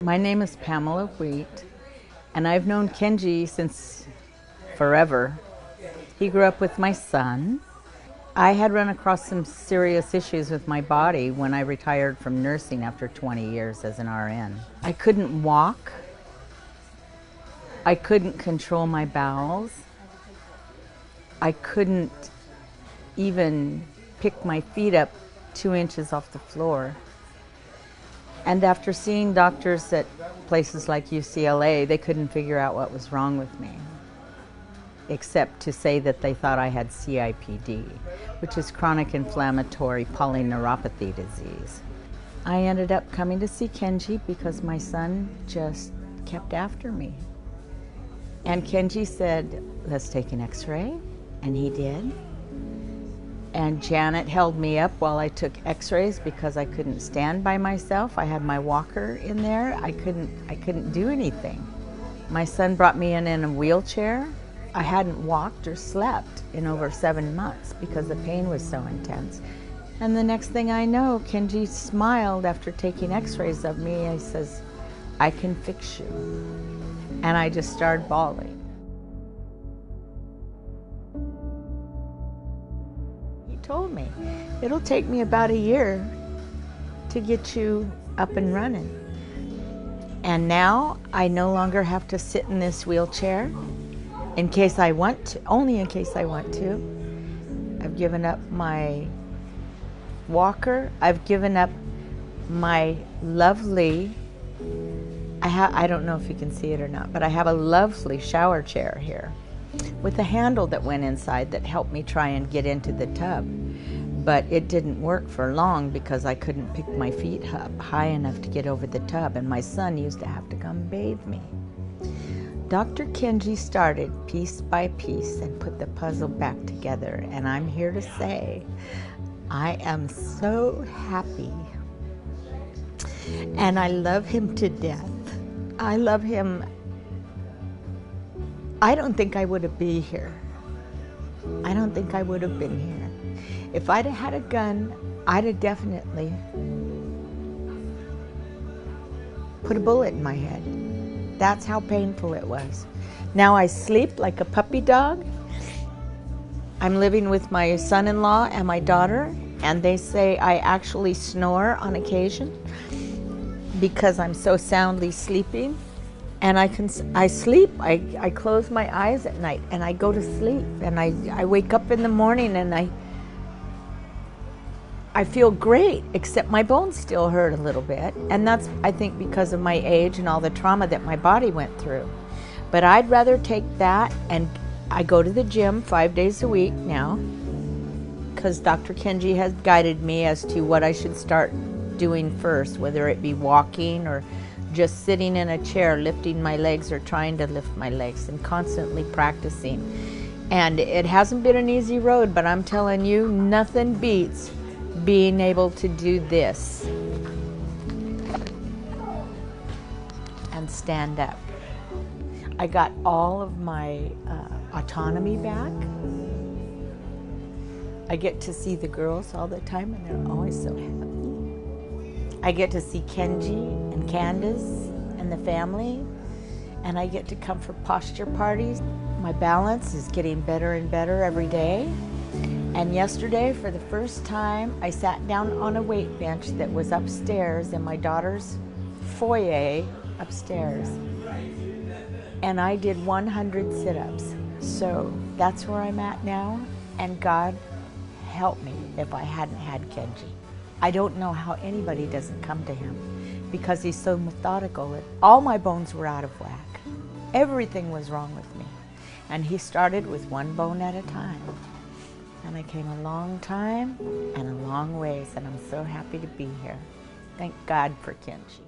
My name is Pamela Wheat, and I've known Kenji since forever. He grew up with my son. I had run across some serious issues with my body when I retired from nursing after 20 years as an RN. I couldn't walk. I couldn't control my bowels. I couldn't even pick my feet up 2 inches off the floor. And after seeing doctors at places like UCLA, they couldn't figure out what was wrong with me, except to say that they thought I had CIPD, which is chronic inflammatory polyneuropathy disease. I ended up coming to see Kenji because my son just kept after me. And Kenji said, let's take an x-ray, and he did. And Janet held me up while I took x-rays because I couldn't stand by myself. I had my walker in there. I couldn't do anything. My son brought me in a wheelchair. I hadn't walked or slept in over 7 months because the pain was so intense. And the next thing I know, Kenji smiled after taking x-rays of me. He says, I can fix you. And I just started bawling. He told me, it'll take me about a year to get you up and running. And now I no longer have to sit in this wheelchair in case I want to, only in case I want to. I've given up my walker. I've given up my lovely, I don't know if you can see it or not, but I have a lovely shower chair here with a handle that went inside that helped me try and get into the tub. But it didn't work for long because I couldn't pick my feet up high enough to get over the tub, and my son used to have to come bathe me. Dr. Kenji started piece by piece and put the puzzle back together, and I'm here to say I am so happy. And I love him to death. I love him. I don't think I would have been here. I don't think I would have been here. If I'd have had a gun, I'd have definitely put a bullet in my head. That's how painful it was. Now I sleep like a puppy dog. I'm living with my son-in-law and my daughter, and they say I actually snore on occasion because I'm so soundly sleeping. And I sleep, I close my eyes at night and I go to sleep, and I wake up in the morning and I feel great, except my bones still hurt a little bit. And that's, I think, because of my age and all the trauma that my body went through. But I'd rather take that, and I go to the gym 5 days a week now because Dr. Kenji has guided me as to what I should start doing first, whether it be walking or just sitting in a chair, lifting my legs or trying to lift my legs, and constantly practicing. And it hasn't been an easy road, but I'm telling you, nothing beats being able to do this and stand up. I got all of my autonomy back. I get to see the girls all the time, and they're always so happy. I get to see Kenji and Candace and the family, and I get to come for posture parties. My balance is getting better and better every day. And yesterday, for the first time, I sat down on a weight bench that was upstairs in my daughter's foyer upstairs. And I did 100 sit-ups. So that's where I'm at now, and God help me if I hadn't had Kenji. I don't know how anybody doesn't come to him because he's so methodical. All my bones were out of whack. Everything was wrong with me. And he started with one bone at a time. And I came a long time and a long ways, and I'm so happy to be here. Thank God for Kenji.